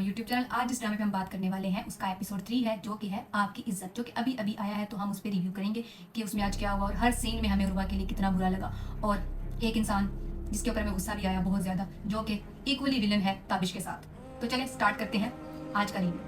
My YouTube channel. आज जिस ड्रामे पे हम बात करने वाले हैं उसका एपिसोड 3 है, जो कि है आपकी इज्जत, जो कि अभी अभी आया है। तो हम उस पर रिव्यू करेंगे कि उसमें आज क्या हुआ और हर सीन में हमें उर्वा के लिए कितना बुरा लगा। और एक इंसान जिसके ऊपर हमें गुस्सा भी आया बहुत ज़्यादा, जो कि इक्वली विलन है ताबिश के साथ। तो चलें स्टार्ट करते हैं आज का रिव्यू।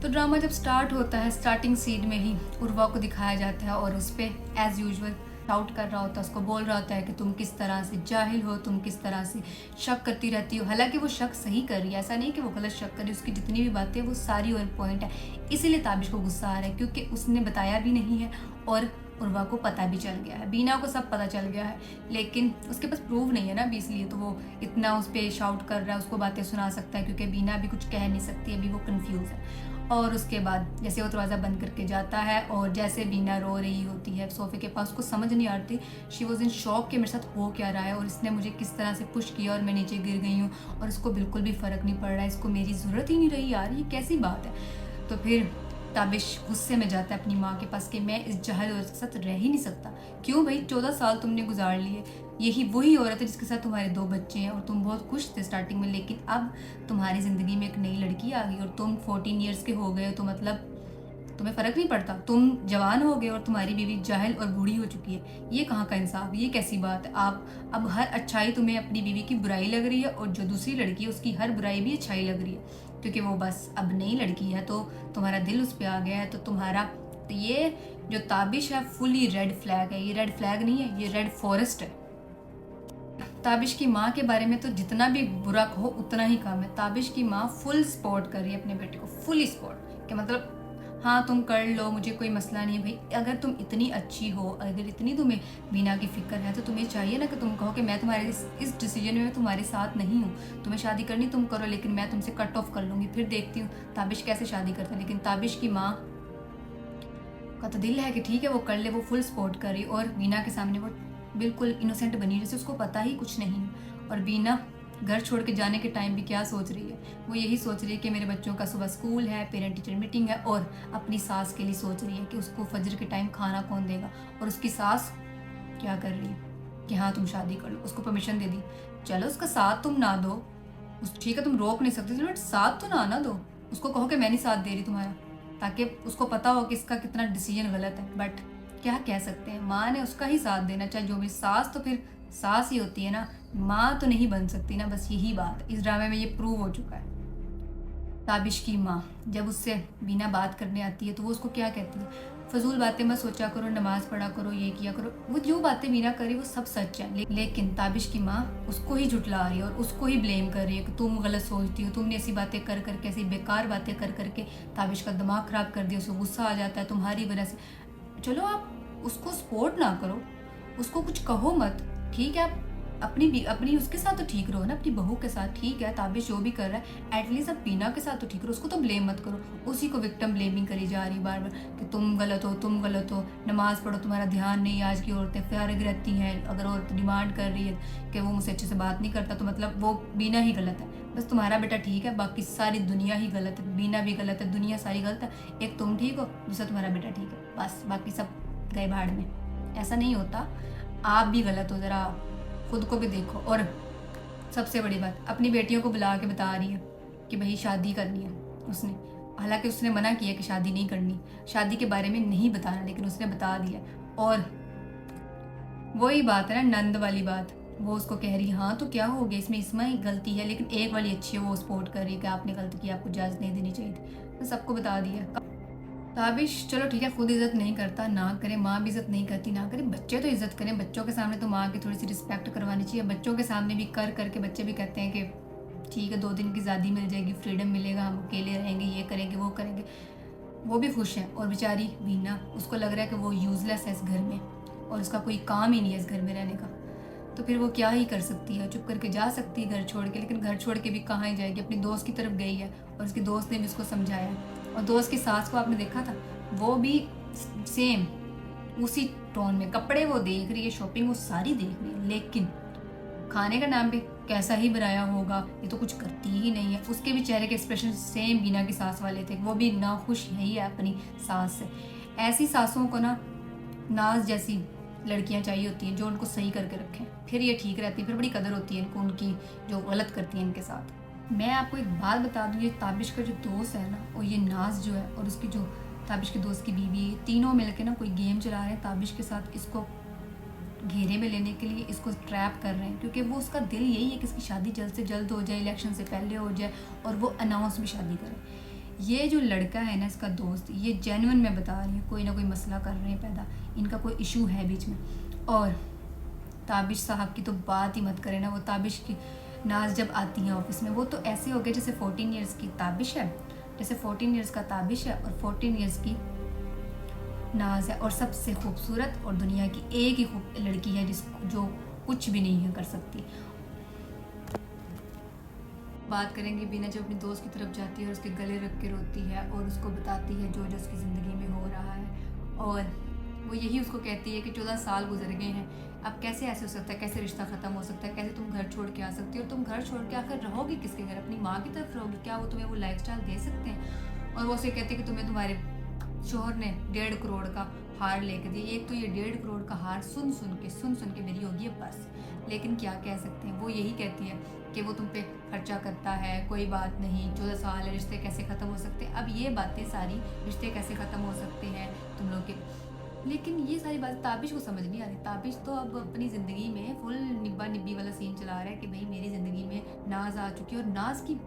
तो ड्रामा जब स्टार्ट होता है, स्टार्टिंग सीन में ही उर्वा को दिखाया जाता है और उस पर एज़ यूजुअल शाउट कर रहा होता है, उसको बोल रहा होता है कि तुम किस तरह से जाहिल हो, तुम किस तरह से शक करती रहती हो। हालांकि वो शक सही कर रही है, ऐसा नहीं कि वो गलत शक कर रही है, उसकी जितनी भी बातें वो सारी ऑन पॉइंट है। इसीलिए ताबिश को गुस्सा आ रहा है क्योंकि उसने बताया भी नहीं है और उर्वा को पता भी चल गया है, बीना को सब पता चल गया है, लेकिन उसके पास प्रूफ नहीं है ना अभी, इसलिए तो वो इतना उस पर शाउट कर रहा है। उसको बातें सुना सकता है क्योंकि बीना अभी कुछ कह नहीं सकती, अभी वो कंफ्यूज है। और उसके बाद जैसे वो दरवाज़ा बंद करके जाता है और जैसे बीना रो रही होती है सोफे के पास, उसको समझ नहीं आती, शी वॉज इन शॉक कि मेरे साथ हो क्या रहा है और इसने मुझे किस तरह से पुश किया और मैं नीचे गिर गई हूँ और इसको बिल्कुल भी फ़र्क नहीं पड़ रहा है, इसको मेरी ज़रूरत ही नहीं रही यार, ये कैसी बात है। तो फिर ताबिश गुस्से में जाता है अपनी माँ के पास कि मैं इस जहल औरत के साथ रह ही नहीं सकता। क्यों भाई, 14 साल तुमने गुजार लिए, यही वही औरत है जिसके साथ तुम्हारे 2 बच्चे हैं और तुम बहुत खुश थे स्टार्टिंग में, लेकिन अब तुम्हारी ज़िंदगी में एक नई लड़की आ गई और तुम 14 ईयर्स के हो गए हो, तो मतलब तुम्हें फ़र्क नहीं पड़ता, तुम जवान हो गए और तुम्हारी बीवी जाहिल और बूढ़ी हो चुकी है। ये कहाँ का इंसाफ, ये कैसी बात है। आप अब हर अच्छाई तुम्हें अपनी बीवी की बुराई लग रही है और जो दूसरी लड़की है उसकी हर बुराई भी अच्छाई लग रही है, क्योंकि वो बस अब नई लड़की है तो तुम्हारा दिल उस पर आ गया है। तो तुम्हारा तो ये जो ताबिश है फुली रेड फ्लैग है, ये रेड फ्लैग नहीं है, ये रेड फॉरेस्ट है। ताबिश की माँ के बारे में तो जितना भी बुरा कहो उतना ही कम है। ताबिश की माँ फुल सपोर्ट कर रही है अपने बेटे को, फुली सपोर्ट, कि मतलब हाँ तुम कर लो, मुझे कोई मसला नहीं है भाई। अगर तुम इतनी अच्छी हो, अगर इतनी तुम्हें बीना की फिक्र है, तो तुम्हें चाहिए ना कि तुम कहो कि मैं तुम्हारे इस डिसीजन में तुम्हारे साथ नहीं हूँ, तुम्हें शादी करनी तुम करो, लेकिन मैं तुमसे कट ऑफ कर लूँगी, फिर देखती हूँ ताबिश कैसे शादी करता है। लेकिन ताबिश की माँ का तो दिल है कि ठीक है वो कर ले, वो फुल सपोर्ट कर रही और बीना के सामने वो बिल्कुल इनोसेंट बनी, जैसे उसको पता ही कुछ नहीं। और बीना घर छोड़ के जाने के टाइम भी क्या सोच रही है, वो यही सोच रही है कि मेरे बच्चों का सुबह स्कूल है, पेरेंट टीचर मीटिंग है, और अपनी सास के लिए सोच रही है कि उसको फजर के टाइम खाना कौन देगा। और उसकी सास क्या कर रही है कि हाँ तुम शादी कर लो, उसको परमिशन दे दी, चलो उसका साथ तुम ना दो, उस ठीक है तुम रोक नहीं सकते, बट साथ तो ना दो, उसको कहो कि मैं नहीं साथ दे रही तुम्हारा, ताकि उसको पता हो कि इसका कितना डिसीजन गलत है। बट क्या कह सकते हैं, माँ ने उसका ही साथ देना, चाहे जो भी। सास तो फिर सास ही होती है ना, माँ तो नहीं बन सकती ना, बस यही बात इस ड्रामे में ये प्रूव हो चुका है। ताबिश की माँ जब उससे बीना बात करने आती है तो वो उसको क्या कहती है, फजूल बातें मत सोचा करो, नमाज पढ़ा करो, ये किया करो। वो जो बातें बीना करी वो सब सच है, लेकिन ताबिश की माँ उसको ही झुठला रही है और उसको ही ब्लेम कर रही है कि तुम गलत सोचती हो, तुमने ऐसी बातें कर करके, ऐसी बेकार बातें कर करके ताबिश का दिमाग ख़राब कर दिया, उसको गुस्सा आ जाता है तुम्हारी वजह से। चलो आप उसको सपोर्ट ना करो, उसको कुछ कहो मत, ठीक है, आप अपनी उसके साथ तो ठीक रहो ना, अपनी बहू के साथ ठीक है, ताबिश जो भी कर रहा है एटलीस्ट आप बीना के साथ तो ठीक रहो, उसको तो ब्लेम मत करो। उसी को विक्टिम ब्लेमिंग करी जा रही बार बार कि तुम गलत हो, तुम गलत हो, नमाज पढ़ो, तुम्हारा ध्यान नहीं, आज की औरतें फारिग रहती हैं, अगर औरत डिमांड कर रही है कि वो मुझसे अच्छे से बात नहीं करता तो मतलब वो बीना ही गलत है, बस तुम्हारा बेटा ठीक है, बाकी सारी दुनिया ही गलत है, बीना भी गलत है, दुनिया सारी गलत है, एक तुम ठीक हो, दूसरा तुम्हारा बेटा ठीक है, बस बाकी सब गए भाड़ में। ऐसा नहीं होता, आप भी गलत हो, ज़रा खुद को भी देखो। और सबसे बड़ी बात, अपनी बेटियों को बुला के बता रही है कि भाई शादी करनी है उसने, हालांकि उसने मना किया कि शादी नहीं करनी, शादी के बारे में नहीं बताना, लेकिन उसने बता दिया। और वही बात है ना, नंद वाली बात, वो उसको कह रही है हाँ तो क्या हो गया, इसमें इसमें ही गलती है, लेकिन एक वाली अच्छी है, वो सपोर्ट कर रही है कि आपने गलती की, आपको इजाज़त नहीं देनी चाहिए थी, तो सबको बता दिया। ताबिश चलो ठीक है, खुद इज्जत नहीं करता ना करे, माँ भी इज्जत नहीं करती ना करे, बच्चे तो इज्जत करें, बच्चों के सामने तो माँ की थोड़ी सी रिस्पेक्ट करवानी चाहिए। बच्चों के सामने भी कर करके बच्चे भी कहते हैं कि ठीक है 2 दिन की आज़ादी मिल जाएगी, फ्रीडम मिलेगा, हम अकेले रहेंगे, ये करेंगे वो करेंगे, वो भी खुश हैं। और बेचारी बीना, उसको लग रहा है कि वो यूज़लेस है इस घर में और उसका कोई काम ही नहीं है इस घर में रहने का, तो फिर वो क्या ही कर सकती है, चुप करके जा सकती है घर छोड़ के, लेकिन घर छोड़ के भी कहाँ ही जाएगी, अपनी दोस्त की तरफ गई है और उसकी दोस्त ने भी उसको समझाया। और दोस्त की सास को आपने देखा था, वो भी सेम उसी टोन में, कपड़े वो देख रही है, शॉपिंग वो सारी देख रही है, लेकिन खाने का नाम पे कैसा ही बनाया होगा, ये तो कुछ करती ही नहीं है। उसके भी चेहरे के एक्सप्रेशन सेम बीना की सास वाले थे, वो भी ना खुश यही है अपनी सास से। ऐसी सासों को ना नाज जैसी लड़कियां चाहिए होती हैं जो उनको सही करके रखें, फिर ये ठीक रहती है, फिर बड़ी कदर होती है इनको उनकी जो गलत करती हैं इनके साथ। मैं आपको एक बात बता दूँ, ये ताबिश का जो दोस्त है ना, और ये नाज जो है, और उसकी जो ताबिश के दोस्त की बीवी है, तीनों मिलकर ना कोई गेम चला रहे हैं ताबिश के साथ, इसको घेरे में लेने के लिए इसको ट्रैप कर रहे हैं, क्योंकि वो उसका दिल यही है कि इसकी शादी जल्द से जल्द हो जाए, इलेक्शन से पहले हो जाए, और वो अनाउंस भी शादी करे। ये जो लड़का है ना, इसका दोस्त, ये जेन्युइन मैं बता रही हूँ, कोई ना कोई मसला कर रहे हैं पैदा, इनका कोई इशू है बीच में। और ताबिश साहब की तो बात ही मत करें ना, वो ताबिश की नाज जब आती हैं ऑफिस में, वो तो ऐसे हो गए जैसे 14 ईयर्स की ताबिश है, जैसे 14 ईयर्स का ताबिश है और 14 ईयर्स की नाज है, और सबसे खूबसूरत और दुनिया की एक ही लड़की है जिसको जो कुछ भी नहीं है कर सकती। बात करेंगे बीना जब अपनी दोस्त की तरफ जाती है और उसके गले रख के रोती है और उसको बताती है जो जो उसकी ज़िंदगी में हो रहा है, और वो यही उसको कहती है कि 14 साल गुजर गए हैं, अब कैसे ऐसे हो सकता है, कैसे रिश्ता ख़त्म हो सकता है, कैसे तुम घर छोड़ के आ सकती हो, और तुम घर छोड़ के आकर रहोगी किसके घर, अपनी माँ की तरफ रहोगी, क्या वो तुम्हें वो लाइफस्टाइल दे सकते हैं। और वो उसे कहते हैं कि तुम्हें तुम्हारे शोहर ने 1.5 करोड़ का हार लेके दिया, एक तो ये 1.5 करोड़ का हार सुन सुन के मेरी होगी अब बस। लेकिन क्या कह सकते हैं, वो यही कहती है कि वो तुम पे खर्चा करता है, कोई बात नहीं, 14 साल है, रिश्ते कैसे ख़त्म हो सकते हैं। अब ये बातें सारी, रिश्ते कैसे ख़त्म हो सकते हैं तुम लोग के, लेकिन ये सारी बातें ताबिश को समझ नहीं आ रही। ताबिश तो अब अपनी ज़िंदगी में फुल निब्बा निब्बी वाला सीन चला रहा है कि भाई मेरी ज़िंदगी में नाज आ चुकी है, और नाज की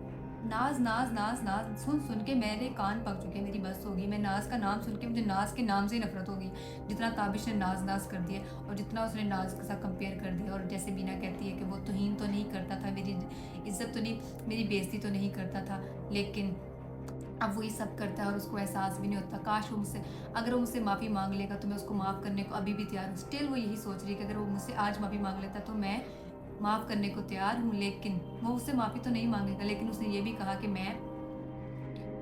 नाज नाज नाज नाज सुन के मेरे कान पक चुके हैं, मेरी बस होगी। मैं नाज का नाम सुन के मुझे नाज के नाम से ही नफरत हो गई, जितना ताबिश ने नाज कर दिया और जितना उसने नाज के साथ कंपेयर कर दिया। और जैसे बीना कहती है कि वो तौहीन तो नहीं करता था, मेरी इज्जत तो नहीं, मेरी बेइज्जती तो नहीं करता था, लेकिन अब वो ये सब करता है और उसको एहसास भी नहीं होता। काश वो मुझसे, अगर वो मुझसे माफ़ी मांग लेगा तो मैं उसको माफ़ करने को अभी भी तैयार हूँ। स्टिल वो यही सोच रही है कि अगर वो मुझसे आज माफ़ी मांग लेता तो मैं माफ़ करने को तैयार हूँ, लेकिन वो उससे माफ़ी तो नहीं मांगेगा। लेकिन उसने ये भी कहा कि मैं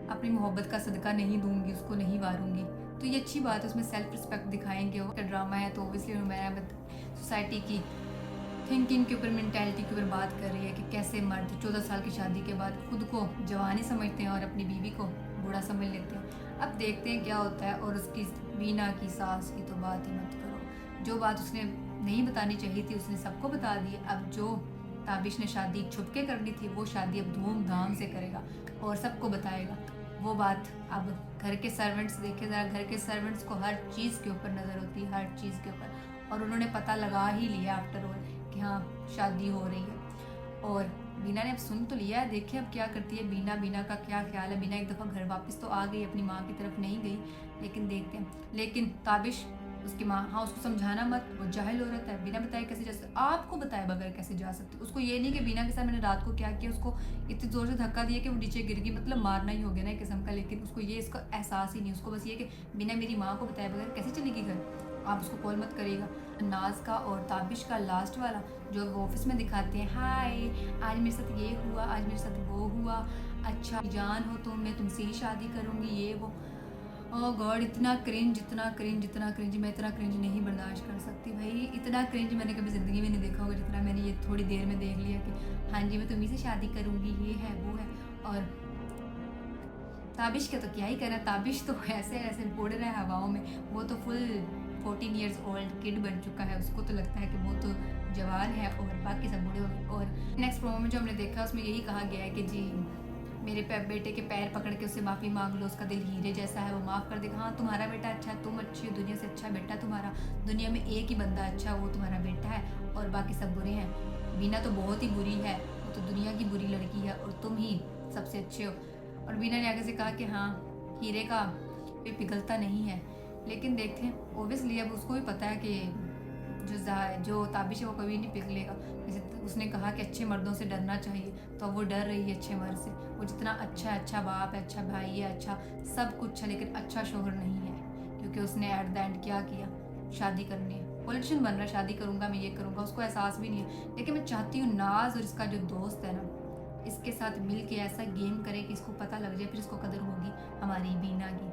अपनी मोहब्बत का सदका नहीं दूंगी, उसको नहीं वारूंगी। तो ये अच्छी बात है, उसमें सेल्फ रिस्पेक्ट दिखाएंगे। वो ड्रामा है तो ओबियसली मैं सोसाइटी की थिंकिंग के ऊपर, मेंटालिटी के ऊपर बात कर रही है कि कैसे मर्द 14 साल की शादी के बाद खुद को जवानी समझते हैं और अपनी बीवी को बूढ़ा समझ लेते हैं। अब देखते हैं क्या होता है। और उसकी बीना की सास की तो बात ही मत करो, जो बात उसने नहीं बतानी चाहिए थी उसने सबको बता दी। अब जो ताबिश ने शादी छुप के करनी थी वो शादी अब धूमधाम से करेगा और सबको बताएगा। वो बात अब घर के सर्वेंट्स देखे ज़रा, घर के सर्वेंट्स को हर चीज़ के ऊपर नज़र होती है, हर चीज़ के ऊपर, और उन्होंने पता लगा ही लिया आफ्टर ऑल कि हाँ शादी हो रही है। और बीना ने अब सुन तो लिया है, देखिए अब क्या करती है बीना। बीना का क्या ख्याल है। बीना एक दफ़ा घर वापस तो आ गई, अपनी माँ की तरफ नहीं गई, लेकिन देखते हैं। लेकिन ताबिश उसकी माँ, हाँ उसको समझाना मत, वो जाहिल हो रहता है, बिना बताए कैसे जा सकते, आपको बताए बगैर कैसे जा सकते। उसको ये नहीं कि बीना के साथ मैंने रात को क्या किया, उसको इतनी ज़ोर से धक्का दिया कि वो नीचे गिर गई, मतलब मारना ही हो गया ना एक किस्म का। लेकिन उसको ये इसका एहसास ही नहीं, उसको बस ये कि बिना मेरी माँ को बताए बगैर कैसे चलेगी घर, आप उसको कॉल मत करिएगा। नाज का और ताबिश का लास्ट वाला जो वो ऑफिस में दिखाते हैं, हाय आज मेरे साथ ये हुआ, आज मेरे साथ वो हुआ, अच्छा जान हो तो मैं तुमसे ही शादी करूँगी, ये वो। ओह गॉड, इतना क्रिंज, इतना क्रिंज, इतना क्रिंज, मैं इतना क्रिंज नहीं बर्दाश्त कर सकती भाई। इतना क्रिंज मैंने कभी ज़िंदगी में नहीं देखा होगा जितना मैंने ये थोड़ी देर में देख लिया कि हाँ जी मैं तुम्ही से शादी करूँगी, ये है वो है। और ताबिश का तो क्या ही कहना, ताबिश तो ऐसे ऐसे उड़ रहा है हवाओं में। वो तो फुल 14 ईयर्स ओल्ड किड बन चुका है, उसको तो लगता है कि वो तो जवान है और बाकी सब बूढ़े हो गए। और नेक्स्ट प्रोमो में जो हमने देखा उसमें यही कहा गया है कि जी मेरे बेटे के पैर पकड़ के उससे माफ़ी मांग लो, उसका दिल हीरे जैसा है, वो माफ़ कर देगा। हाँ तुम्हारा बेटा अच्छा है, तुम अच्छी हो, दुनिया से अच्छा बेटा तुम्हारा, दुनिया में एक ही बंदा अच्छा है वो तुम्हारा बेटा है और बाकी सब बुरे हैं। बीना तो बहुत ही बुरी है, वो तो दुनिया की बुरी लड़की है और तुम ही सबसे अच्छे हो। और बीना ने आगे से कहा कि हाँ हीरे का ये पिघलता नहीं है। लेकिन देखते हैं ओबियसली अब उसको भी पता है कि जो ताबिश है वो कभी नहीं पिघलेगा। जैसे उसने कहा कि अच्छे मर्दों से डरना चाहिए, तो अब वो डर रही है अच्छे मर्द से। वो जितना अच्छा है, अच्छा बाप है, अच्छा भाई है, अच्छा सब कुछ है, लेकिन अच्छा शोहर नहीं है, क्योंकि उसने एट द एंड क्या किया, शादी करनी है, पॉलिटिशियन बन रहा है, शादी करूँगा मैं, ये करूँगा, उसको एहसास भी नहीं है। लेकिन मैं चाहती हूँ नाज और इसका जो दोस्त है ना, इसके साथ मिल के ऐसा गेम करे कि इसको पता लग जाए, फिर इसको कदर होगी हमारी बीना की।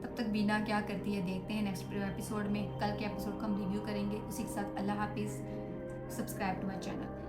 तब तक बीना क्या करती है देखते हैं नेक्स्ट एपिसोड में। कल के एपिसोड को हम रिव्यू करेंगे उसी के साथ। अल्लाह हाफिज़, सब्सक्राइब टू माई चैनल।